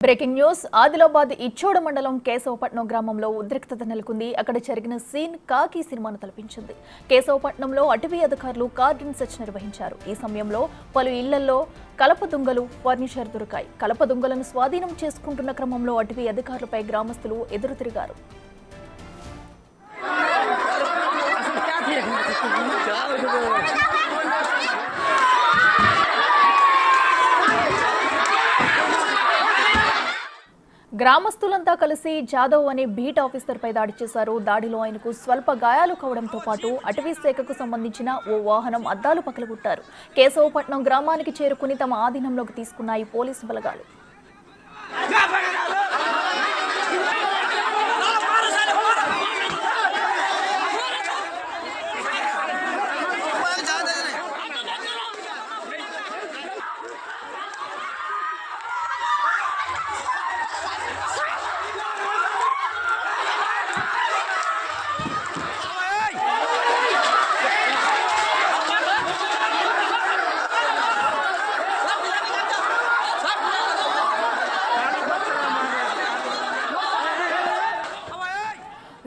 Breaking news Adilabad Ichoda మండలం కేశవపట్నం గ్రామంలో ఉద్రిక్తత నెలకొంది. అక్కడ జరిగిన సీన్ కాకి సినిమాను తలపించింది. కేశవపట్నంలో అటవీ అధికారులు కార్డన్ సెర్చ్ నిర్వహించారు. ఈ సమయంలో పలు ఇళ్లలో కలప దుంగలు, ఫర్నిచర్ దొరికాయి. కలప దుంగలను స్వాధీనం చేసుకుంటున్న క్రమంలో అటవీ అధికారులపై గ్రామస్తులు ఎదురు తిరిగారు. గ్రామస్తులంతా కలిసి జాదవ్ అనే బీట్ ఆఫీసర్ పై దాడి చేశారు. దాడిలో ఆయనకు స్వల్ప గాయాలు కావడంతో పాటు అటవీ శాఖకు సంబంధించిన ఓ వాహనం అద్దాలు పగలగొట్టారు. కేశవపట్నం గ్రామానికి చేరుకుని తమ ఆధీనంలోకి తీసుకున్నాయి పోలీసు బలగాలు.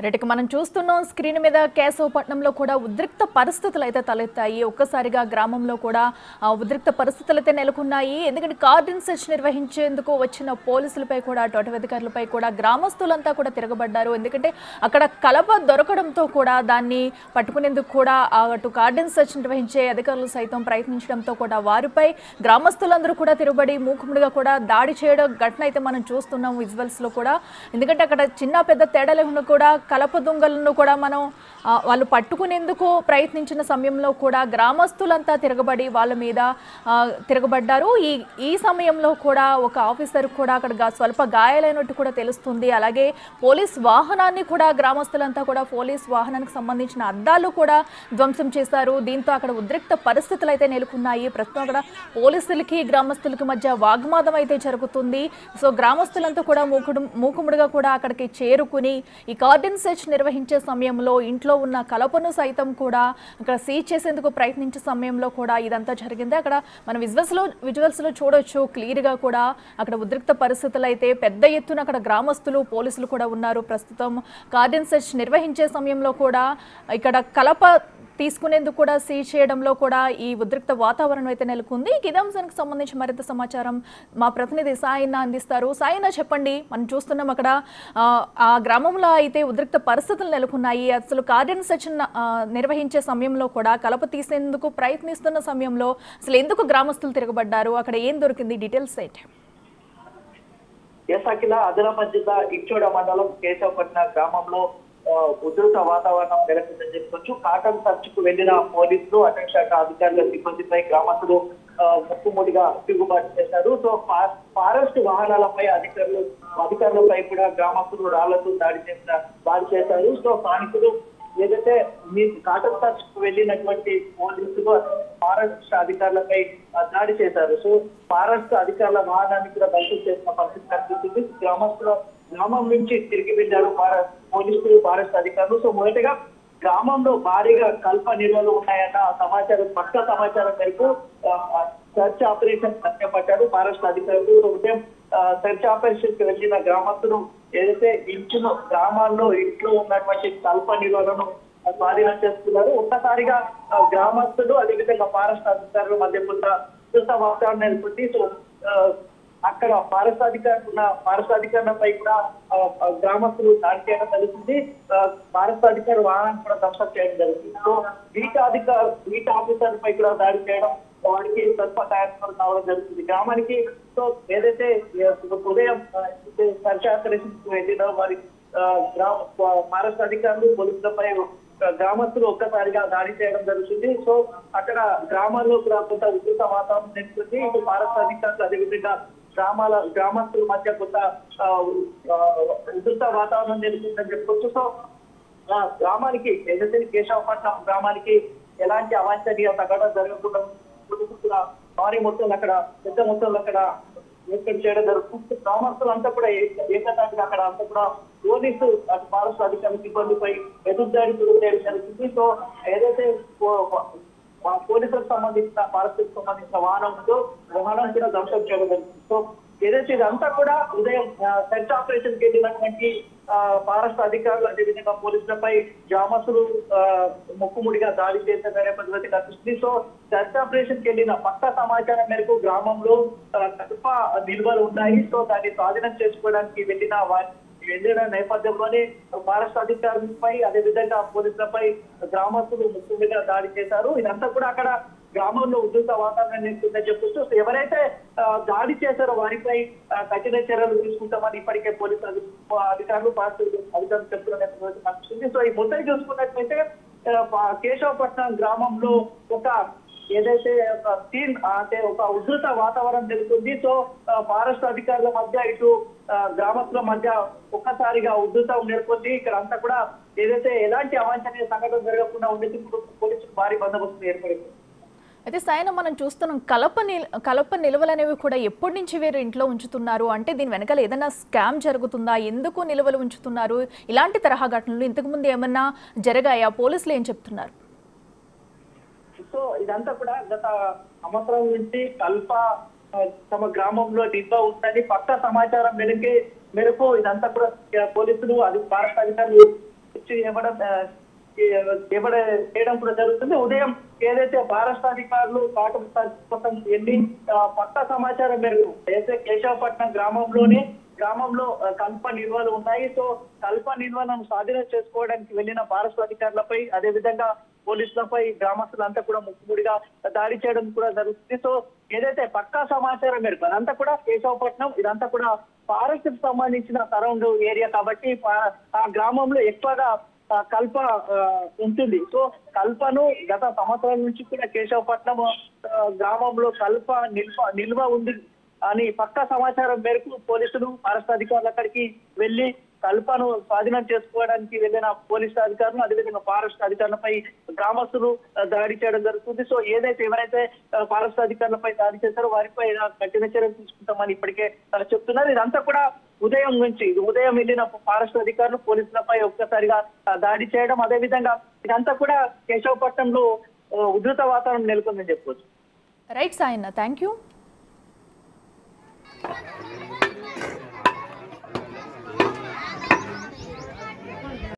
రెటికి మనం చూస్తున్నాం స్క్రీన్ మీద కేశవపట్నంలో కూడా ఉద్రిక్త పరిస్థితులు అయితే తలెత్తాయి. ఒక్కసారిగా గ్రామంలో కూడా ఉద్రిక్త పరిస్థితులు అయితే నెలకొన్నాయి. ఎందుకంటే కార్డన్ సెర్చ్ నిర్వహించేందుకు వచ్చిన పోలీసులపై కూడా అటవీ అధికారులపై కూడా గ్రామస్తులంతా కూడా తిరగబడ్డారు. ఎందుకంటే అక్కడ కలప దొరకడంతో కూడా దాన్ని పట్టుకునేందుకు కూడా అటు కార్డన్ సెర్చ్ నిర్వహించే అధికారులు సైతం ప్రయత్నించడంతో కూడా వారిపై గ్రామస్తులందరూ కూడా తిరగబడి మూకుముడిగా కూడా దాడి చేయడం ఘటన అయితే మనం చూస్తున్నాం విజువల్స్ లో కూడా. ఎందుకంటే అక్కడ చిన్న పెద్ద తేడా లేకుండా కూడా కలప దుంగలను కూడా మనం వాళ్ళు పట్టుకునేందుకు ప్రయత్నించిన సమయంలో కూడా గ్రామస్తులంతా తిరగబడి వాళ్ళ మీద తిరగబడ్డారు. ఈ సమయంలో కూడా ఒక ఆఫీసర్ కూడా అక్కడ స్వల్ప గాయాలైనట్టు కూడా తెలుస్తుంది. అలాగే పోలీస్ వాహనాన్ని కూడా గ్రామస్తులంతా కూడా పోలీస్ వాహనానికి సంబంధించిన అద్దాలు కూడా ధ్వంసం చేశారు. దీంతో అక్కడ ఉద్రిక్త పరిస్థితులు అయితే నెలకొన్నాయి. ప్రస్తుతం అక్కడ పోలీసులకి గ్రామస్తులకి మధ్య వాగ్వాదం అయితే జరుగుతుంది. సో గ్రామస్తులంతా కూడా మూకుముడిగా కూడా అక్కడికి చేరుకుని ఈ కార్డన్ సెర్చ్ నిర్వహించే సమయంలో ఇంట్లో ఉన్న కలపను సైతం కూడా అక్కడ సీజ్ చేసేందుకు ప్రయత్నించే సమయంలో కూడా ఇదంతా జరిగింది. అక్కడ మన విజువల్స్ లో చూడొచ్చు క్లియర్ గా కూడా అక్కడ ఉద్రిక్త పరిస్థితులు అయితే పెద్ద ఎత్తున అక్కడ గ్రామస్తులు పోలీసులు కూడా ఉన్నారు. ప్రస్తుతం కార్డన్ సెర్చ్ నిర్వహించే సమయంలో కూడా ఇక్కడ కలప తీసుకునేందుకు కూడా సీజ్ చేయడంలో కూడా ఈ ఉద్రిక్త వాతావరణం అయితే నెలకొంది. ఇదే అంశానికి సంబంధించి మరింత సమాచారం మా ప్రతినిధి సాయిన్న అందిస్తారు. సాయిన్న చెప్పండి, మనం చూస్తున్నాం అక్కడ ఆ గ్రామంలో అయితే ఉద్రిక్త పరిస్థితులు నెలకొన్నాయి. అసలు కార్డన్ సెర్చ్ నిర్వహించే సమయంలో కూడా కలప తీసేందుకు ప్రయత్నిస్తున్న సమయంలో అసలు ఎందుకు గ్రామస్తులు తిరగబడ్డారు, అక్కడ ఏం దొరికింది, డీటెయిల్స్ ఏంటి? ఆదిలాబాద్ జిల్లా ఇచ్చోడ మండలం కేశవపట్నం గ్రామంలో ఉధృత వాతావరణం నెలకొందని చెప్పుకోవచ్చు. కాటన్ సర్చ్ కు వెళ్లిన పోలీసులు, అటవీ శాఖ అధికారుల సిబ్బందిపై గ్రామస్తులు ముక్కుముడిగా తిరుగుబాటు చేశారు. సో ఫారెస్ట్ వాహనాలపై అధికారులపై కూడా గ్రామస్తులు రాళ్లతో దాడి చేశారు. సో స్థానికులు ఏదైతే మీ కాటన్ సర్చ్ కు వెళ్ళినటువంటి పోలీసులు ఫారెస్ట్ అధికారులపై దాడి చేశారు. సో ఫారెస్ట్ అధికారుల వాహనాన్ని కూడా ధ్వంసం చేసిన పరిస్థితి కనిపిస్తుంది. గ్రామం నుంచి తిరిగి వెళ్ళారు పోలీసులు, ఫారెస్ట్ అధికారులు. సో మొదటగా గ్రామంలో భారీగా కల్ప నిల్వలు ఉన్నాయన్న పక్క సమాచారం మేరకు సెర్చ్ ఆపరేషన్ చేపట్టారు ఫారెస్ట్ అధికారులు. ఉదయం సెర్చ్ ఆపరేషన్ కి వెళ్లిన గ్రామస్తులు ఏదైతే గ్రామాల్లో ఇంట్లో ఉన్నటువంటి కల్ప నిల్వలను స్వాధీనం చేస్తున్నారు. ఒక్కసారిగా గ్రామస్తులు అదేవిధంగా ఫారెస్ట్ అధికారుల మధ్య కొంత వాతావరణం నెలకొంది. సో అక్కడ ఫారెస్ట్ అధికారులపై కూడా గ్రామస్తులు దాడి చేయడం జరుగుతుంది. ఫారెస్ట్ అధికారులు వాహనాన్ని కూడా ధ్వంసం చేయడం జరుగుతుంది. సో బీట్ ఆఫీసర్ పై కూడా దాడి చేయడం, వారికి స్వల్ప గాయాలు కావడం జరుగుతుంది గ్రామానికి. సో ఏదైతే ఉదయం సెర్చ్ ఆపరేషన్ వెళ్ళిన వారి ఫారెస్ట్ అధికారులు పోలీసులపై గ్రామస్తులు ఒక్కసారిగా దాడి చేయడం జరుగుతుంది. సో అక్కడ గ్రామాల్లో కూడా కొంత ఉధృత వాతావరణం నెలకొంది. ఇటు ఫారెస్ట్ అధికారులు అదేవిధంగా గ్రామస్తుల మధ్య కొంత ఉధృత వాతావరణం నెలకొందని చెప్పుకోవచ్చు. సో గ్రామానికి ఏదైతే కేశవపట్నం గ్రామానికి ఎలాంటి అవాంఛనీయ సంఘటన జరగకుండా భారీ మొత్తంలో అక్కడ పెద్ద మొత్తంలో అక్కడ ఏర్పాటు చేయడం జరుగుతుంది. గ్రామస్తులు అంతా కూడా ఏకతాటిగా అక్కడ అంతా కూడా పోలీసు ఫారెస్ట్ అధికారుల సిబ్బందిపై ఎదురుదాడి చేయడం జరుగుతుంది. సో ఏదైతే పోలీసులకు సంబంధించిన ఫారెస్ట్ సంబంధించిన వాహనం కూడా ధ్వంసం చేయడం జరుగుతుంది. సో ఏదైతే ఇదంతా కూడా ఉదయం సెర్చ్ ఆపరేషన్ కి వెళ్ళినటువంటి ఫారెస్ట్ అధికారులు అదేవిధంగా పోలీసులపై గ్రామస్తులు మొక్కుముడిగా దాడి చేశారనే పద్ధతి కనిపిస్తుంది. సో సెర్చ్ ఆపరేషన్ కి వెళ్ళిన పక్కా సమాచారం మేరకు గ్రామంలో కడప నిల్వలు ఉన్నాయి. సో దాన్ని స్వాధీనం చేసుకోవడానికి వెళ్ళిన నేపథ్యంలోనే ఫారెస్ట్ అధికారులపై అదేవిధంగా పోలీసులపై గ్రామస్తులు ముఖ్యంగా దాడి చేశారు. ఇదంతా కూడా అక్కడ గ్రామంలో ఉద్రిక్త వాతావరణం నేర్చుకుందని చెప్పొచ్చు. సో ఎవరైతే దాడి చేశారో వారిపై కఠిన చర్యలు తీసుకుంటామని ఇప్పటికే పోలీసు అధికారులు అధికారులు చెప్తున్న. సో ఈ మొత్తం చూసుకున్నట్లయితే కేశవపట్నం గ్రామంలో ఒక ఏదైతే ఒక సీన్ అంటే ఒక ఉధృత వాతావరణం నెలకొంది. సో ఫారెస్ట్ అధికారుల మధ్య ఇటు గ్రామస్తుల మధ్య ఒక్కసారిగా ఉధృతం నెలకొంది. ఇక్కడ అంతా కూడా ఏదైతే ఎలాంటి అవాంఛనీయ సంఘటన జరగకుండా ఉండేందుకు పోలీసులు భారీ బందోబస్తు ఏర్పడింది. అయితే సాయన మనం చూస్తున్నాం కలప నిల్వలు అనేవి కూడా ఎప్పటి నుంచి వీరు ఇంట్లో ఉంచుతున్నారు అంటే దీని వెనకాల ఏదైనా స్కామ్ జరుగుతుందా, ఎందుకు నిల్వలు ఉంచుతున్నారు, ఇలాంటి తరహా ఘటనలు ఇంతకు ముందు ఏమన్నా జరిగాయా, పోలీసులు ఏం చెప్తున్నారు? సో ఇదంతా కూడా గత సంవత్సరం నుంచి కల్ప తమ గ్రామంలో నిల్వ ఉందని పక్కా సమాచారం మేరకు ఇదంతా కూడా పోలీసులు ఫారెస్ట్ అధికారులు చేయడం కూడా జరుగుతుంది. ఉదయం ఏదైతే ఫారెస్ట్ అధికారులు కాటం కోసం వెళ్ళి పక్కా సమాచారం మేరకు అయితే కేశవపట్నం గ్రామంలో కల్ప నిల్వలు ఉన్నాయి. సో కల్ప నిల్వలను స్వాధీనం చేసుకోవడానికి వెళ్ళిన ఫారెస్ట్ అధికారులపై అదేవిధంగా పోలీసులపై గ్రామస్తులంతా కూడా ముక్కుముడిగా దాడి చేయడం కూడా జరుగుతుంది. సో ఏదైతే పక్కా సమాచారం మేరకు అదంతా కూడా కేశవపట్నం ఇదంతా కూడా ఫారెస్ట్ కి సంబంధించిన సరౌండ్ ఏరియా కాబట్టి ఆ గ్రామంలో ఎక్కువగా కల్ప ఉంటుంది. సో కల్పను గత సంవత్సరాల నుంచి కూడా కేశవపట్నం గ్రామంలో కల్ప నిల్వ ఉంది అని పక్కా సమాచారం మేరకు పోలీసులు ఫారెస్ట్ అధికారులు అక్కడికి వెళ్లి కల్పను స్వాధీనం చేసుకోవడానికి వెళ్ళిన పోలీసు అధికారులు అదేవిధంగా ఫారెస్ట్ అధికారులపై గ్రామస్తులు దాడి చేయడం జరుగుతుంది. సో ఎవరైతే ఫారెస్ట్ అధికారులపై దాడి చేశారో వారిపై కఠిన చర్యలు తీసుకుంటామని ఇప్పటికే చెప్తున్నారు. ఇదంతా కూడా ఉదయం వెళ్ళిన ఫారెస్ట్ అధికారులు పోలీసులపై ఒక్కసారిగా దాడి చేయడం అదేవిధంగా ఇదంతా కూడా కేశవపట్నంలో ఉధృత వాతావరణం నెలకొందని చెప్పవచ్చు. Right Sayanna, thank you.